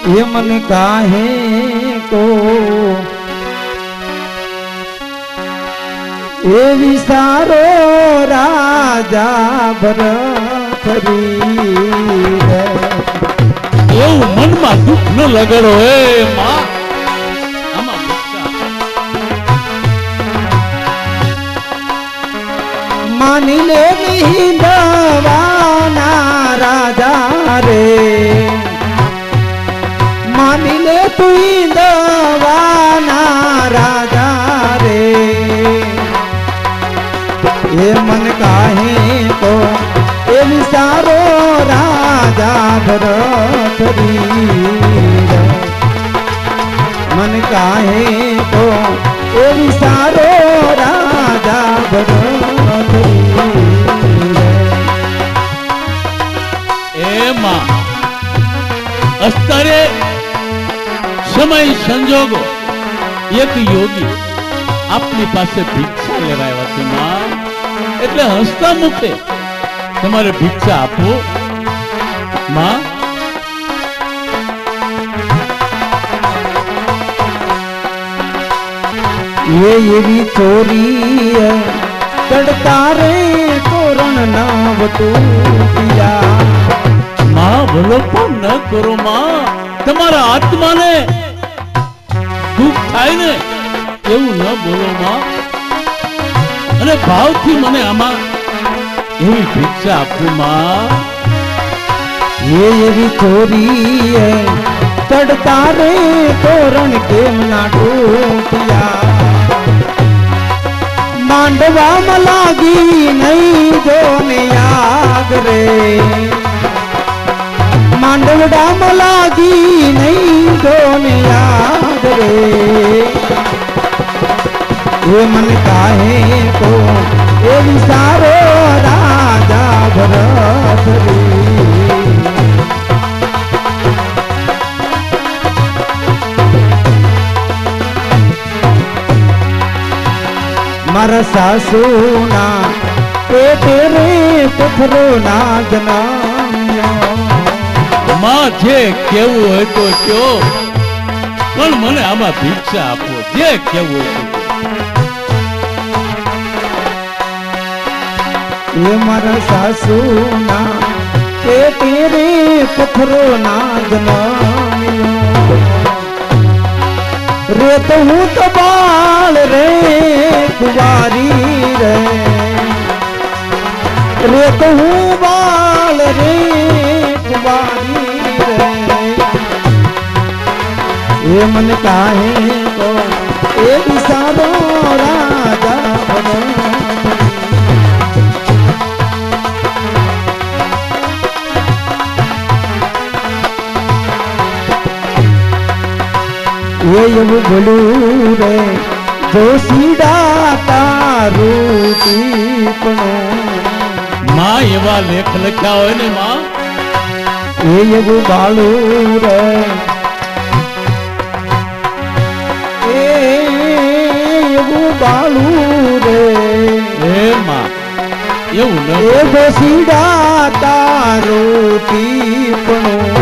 ये मन काहे को ये विसारो राजा भरत मन में दुख न लगड़ो हे मां मानी ले नहीं दवाना राजा रे मानी ले तू दवाना राजा रे ये मन काहे को ये विसारो राजा भरत मन काहे को ये विसारो राजा भरत अस्तारे समय संजोगो एक योगी अपनी पासे भिक्षा लेवा આવ્યા છે માં એટલે હસતા મુખે તમારે भिक्षा આપો માં ये भी चोरी है चढ़ता रे तोरण नाव टूटिया मां बोलो पण न करो मां તમારા આત્માને દુઃખ થાય ને એવું ન બોલો માં અને ભાવથી મને આમાં એવી ભિક્ષા આપો માં ये भी चोरी है चढ़ता रे तोरण केम ना टूटिया मांडवा में लागी नहीं जो आग रे मांडवड़ा में लागी नहीं जो आग रे ये मन काहे को ये विसारो राजा भरत रे मारा सासू ना पेटे रे पथरो ना जनाम्यो मां जे केवू होय तो क्यो पण मने आमा भिक्षा आपो जे केवू होय ये मारा सासू ना पेटे रे पथरो ना जनाम्यो रे तो हूँ तो बाल रे कुवारी रे तो हूँ बाल रे कुवारी ये मन काहे को ये विसारो राजा ये वो बोलू रे जो सीधा तारू टीपणो मां एवा लेख लख्या होय ने मां ये वो बालू रे ये वो बालू रे ए मां એવું ન એ જો સીધા તારો ટીપણો